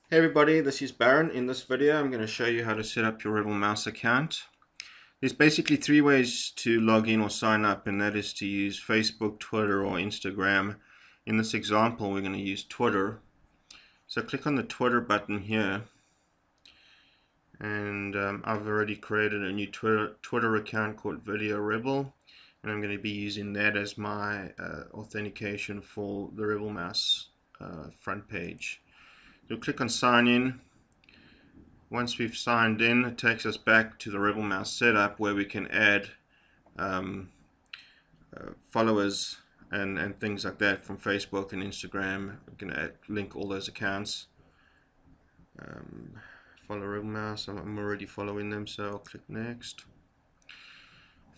Hey everybody, this is Baron. In this video I'm going to show you how to set up your RebelMouse account. There's basically three ways to log in or sign up, and that is to use Facebook, Twitter or Instagram. In this example we're going to use Twitter. So click on the Twitter button here, and I've already created a new Twitter account called Video Rebel, and I'm going to be using that as my authentication for the RebelMouse front page. You'll click on sign in. Once we've signed in, it takes us back to the RebelMouse setup where we can add followers and things like that from Facebook and Instagram. We can link all those accounts. Follow RebelMouse. I'm already following them, so I'll click next.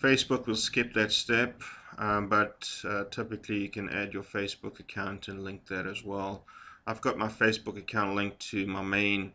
Facebook will skip that step, but typically you can add your Facebook account and link that as well. I've got my Facebook account linked to my main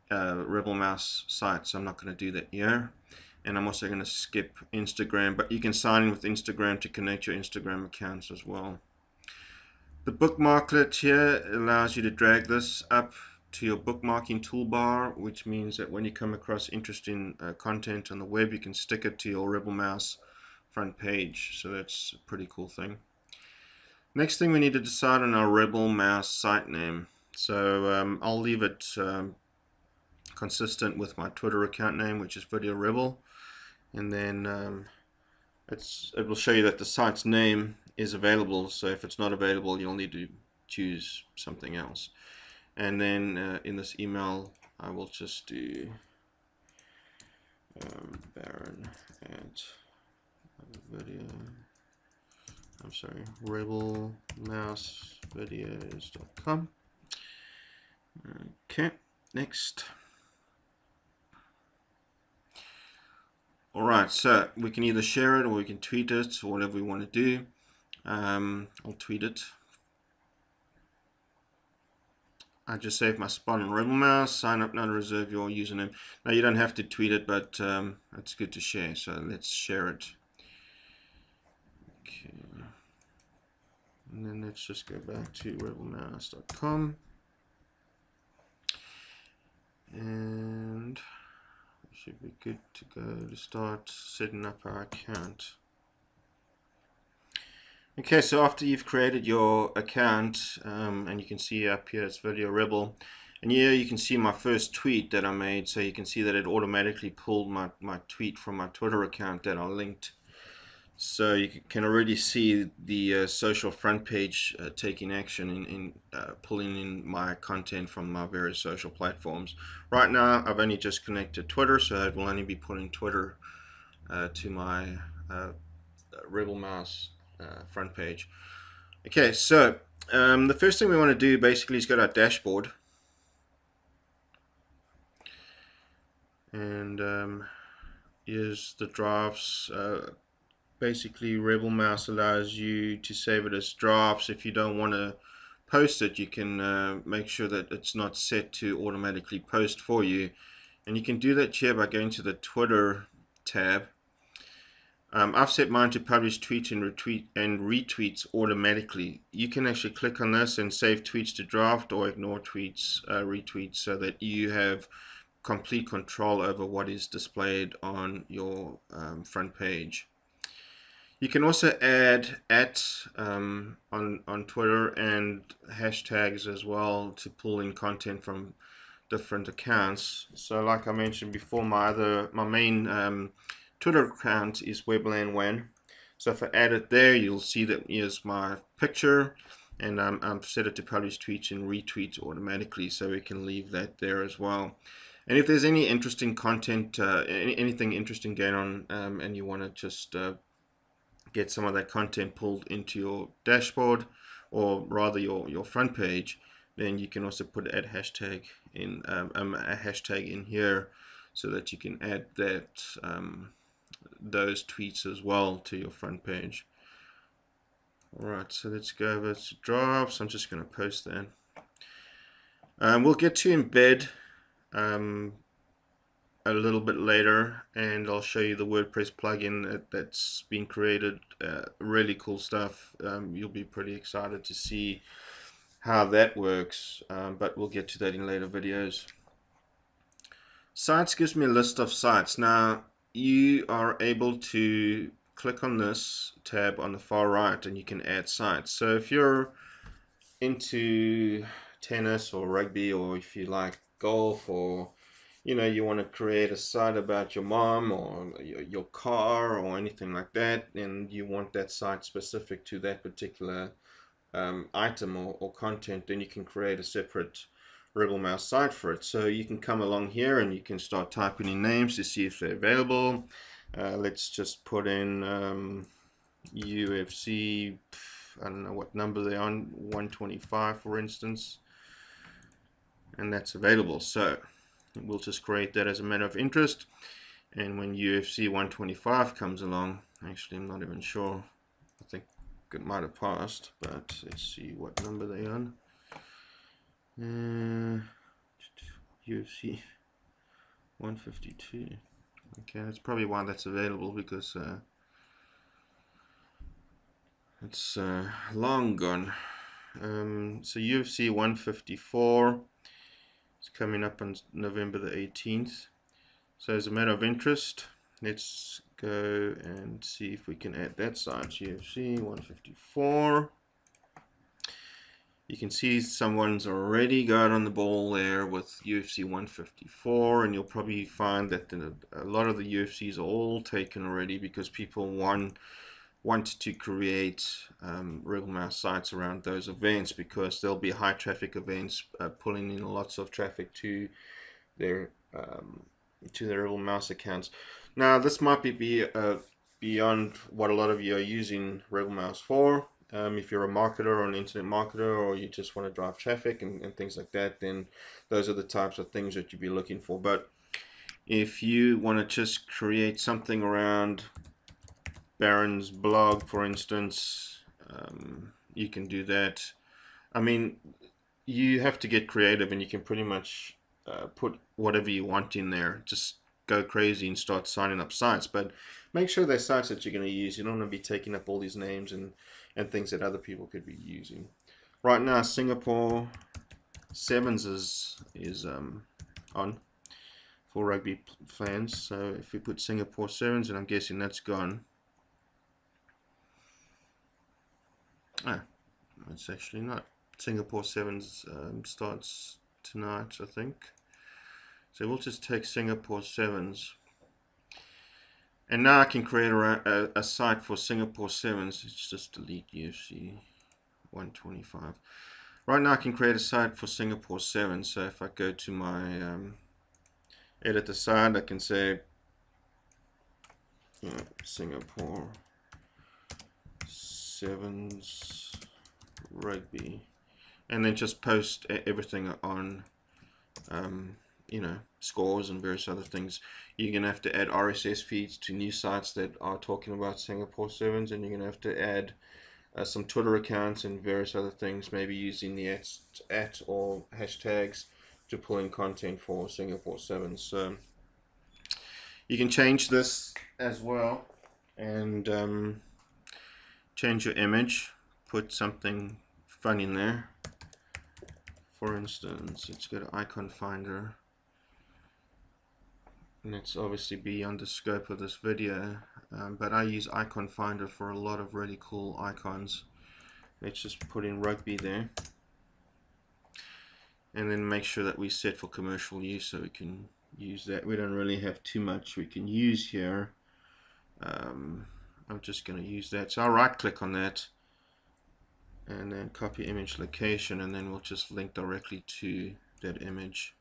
RebelMouse site, so I'm not going to do that here. And I'm also going to skip Instagram, but you can sign in with Instagram to connect your Instagram accounts as well. The bookmarklet here allows you to drag this up to your bookmarking toolbar, which means that when you come across interesting content on the web, you can stick it to your RebelMouse front page. So that's a pretty cool thing. Next thing, we need to decide on our RebelMouse site name. So I'll leave it consistent with my Twitter account name, which is Video Rebel, and then it will show you that the site's name is available. So if it's not available, you'll need to choose something else. And then in this email, I will just do Baron at video. I'm sorry, RebelMouseVideos.com. Okay, next. Alright, so we can either share it or we can tweet it, or whatever we want to do. I'll tweet it. I just saved my spot on RebelMouse. Sign up now to reserve your username. Now you don't have to tweet it, but it's good to share, so let's share it. Okay. And then let's just go back to RebelMouse.com, and we should be good to go to start setting up our account. Okay, so after you've created your account, and you can see up here it's Video Rebel, and here you can see my first tweet that I made, so you can see that it automatically pulled my tweet from my Twitter account that I linked. So you can already see the social front page taking action in pulling in my content from my various social platforms. Right now I've only just connected Twitter, so it will only be putting Twitter to my RebelMouse front page. Okay, so the first thing we want to do basically is go to our dashboard, and here's the drafts. Basically, RebelMouse allows you to save it as drafts. If you don't want to post it, you can make sure that it's not set to automatically post for you, and you can do that here by going to the Twitter tab. I've set mine to publish tweets and retweets automatically. You can actually click on this and save tweets to draft or ignore tweets, retweets, so that you have complete control over what is displayed on your front page. You can also add on Twitter and hashtags as well to pull in content from different accounts. So like I mentioned before, my main Twitter account is Webland1. So if I add it there, you'll see that here's my picture, and I've set it to publish tweets and retweets automatically, so we can leave that there as well. And if there's any interesting content, anything interesting going on, and you want to just get some of that content pulled into your dashboard, or rather your front page, then you can also put a hashtag in here, so that you can add that those tweets as well to your front page. Alright, so let's go over to drafts. I'm just going to post that. We'll get to embed a little bit later, and I'll show you the WordPress plugin that's been created. Really cool stuff. You'll be pretty excited to see how that works, but we'll get to that in later videos. Sites gives me a list of sites. Now you are able to click on this tab on the far right and you can add sites. So if you're into tennis or rugby, or if you like golf, or you want to create a site about your mom or your car or anything like that, and you want that site specific to that particular item or content, then you can create a separate RebelMouse site for it. So you can come along here and you can start typing in names to see if they're available. Let's just put in UFC, I don't know what number they're on, 125 for instance, and that's available. So we'll just create that as a matter of interest, and when UFC 125 comes along, actually I'm not even sure, I think it might have passed, but let's see what number they're on. UFC 152. Okay, that's probably why that's available, because it's long gone. So UFC 154 is coming up on November the 18th. So as a matter of interest, let's go and see if we can add that site, UFC 154. You can see someone's already got on the ball there with UFC 154, and you'll probably find that a lot of the UFCs are all taken already, because people want to create RebelMouse sites around those events, because there'll be high traffic events pulling in lots of traffic to their RebelMouse accounts. Now this might be beyond what a lot of you are using RebelMouse for. If you're a marketer or an internet marketer, or you just want to drive traffic and things like that, then those are the types of things that you'd be looking for. But if you want to just create something around Baron's blog, for instance, you can do that. I mean, you have to get creative, and you can pretty much put whatever you want in there. Just go crazy and start signing up sites, but make sure they're sites that you're going to use. You don't want to be taking up all these names and things that other people could be using. Right now, Singapore Sevens is on for rugby fans. So if we put Singapore Sevens, and I'm guessing that's gone. Ah, it's actually not. Singapore Sevens starts tonight, I think. So we'll just take Singapore Sevens. And now I can create a site for Singapore Sevens. Let's just delete UFC 125. Right now I can create a site for Singapore Sevens. So if I go to my edit the site, I can say Singapore Sevens rugby, and then just post everything on scores and various other things. You're going to have to add RSS feeds to new sites that are talking about Singapore Sevens, and you're going to have to add some Twitter accounts and various other things, maybe using the at or hashtags to pull in content for Singapore Sevens. So you can change this as well, and change your image, put something fun in there. For instance, let's go to icon finder, and it's obviously beyond the scope of this video, but I use icon finder for a lot of really cool icons. Let's just put in rugby there, and then make sure that we set for commercial use so we can use that. We don't really have too much we can use here. I'm just going to use that, so I'll right click on that and then copy image location, and then we'll just link directly to that image.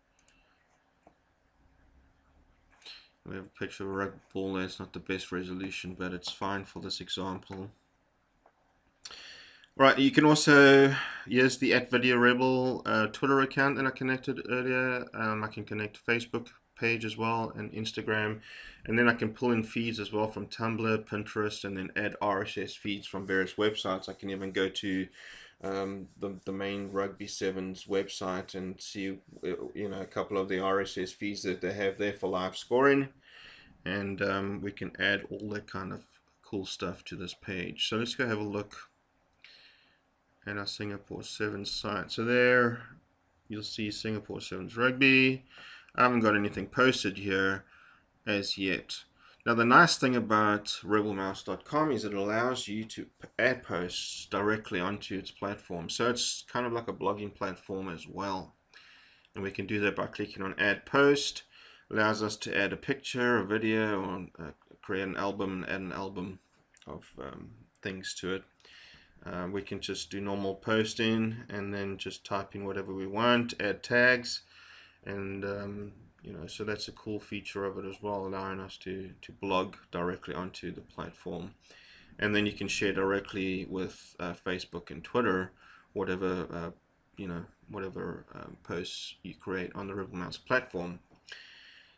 We have a picture of a rugby ball there. It's not the best resolution, but it's fine for this example. Right, you can also use the @VideoRebel Twitter account that I connected earlier. I can connect Facebook page as well, and Instagram, and then I can pull in feeds as well from Tumblr, Pinterest, and then add RSS feeds from various websites. I can even go to the main Rugby Sevens website and see a couple of the RSS feeds that they have there for live scoring, and we can add all that kind of cool stuff to this page. So let's go have a look and our Singapore Sevens site. So there you'll see Singapore Sevens Rugby. I haven't got anything posted here as yet. Now the nice thing about RebelMouse.com is it allows you to add posts directly onto its platform. So it's kind of like a blogging platform as well. And we can do that by clicking on Add Post. Allows us to add a picture, a video, or create an album, add an album of things to it. We can just do normal posting and then just type in whatever we want, add tags, and you know, so that's a cool feature of it as well, allowing us to blog directly onto the platform. And then you can share directly with Facebook and Twitter whatever you know, whatever posts you create on the RebelMouse platform.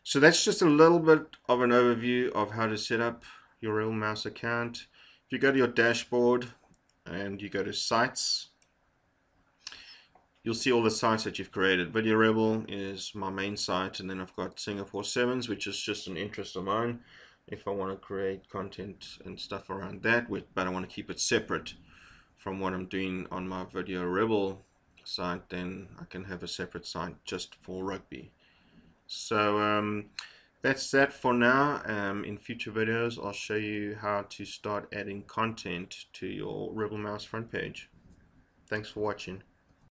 So that's just a little bit of an overview of how to set up your RebelMouse account. If you go to your dashboard and you go to sites, you'll see all the sites that you've created. Video Rebel is my main site, and then I've got Singapore Sevens, which is just an interest of mine if I want to create content and stuff around that, but I want to keep it separate from what I'm doing on my Video Rebel site. Then I can have a separate site just for rugby. So that's that for now. In future videos I'll show you how to start adding content to your RebelMouse front page. Thanks for watching.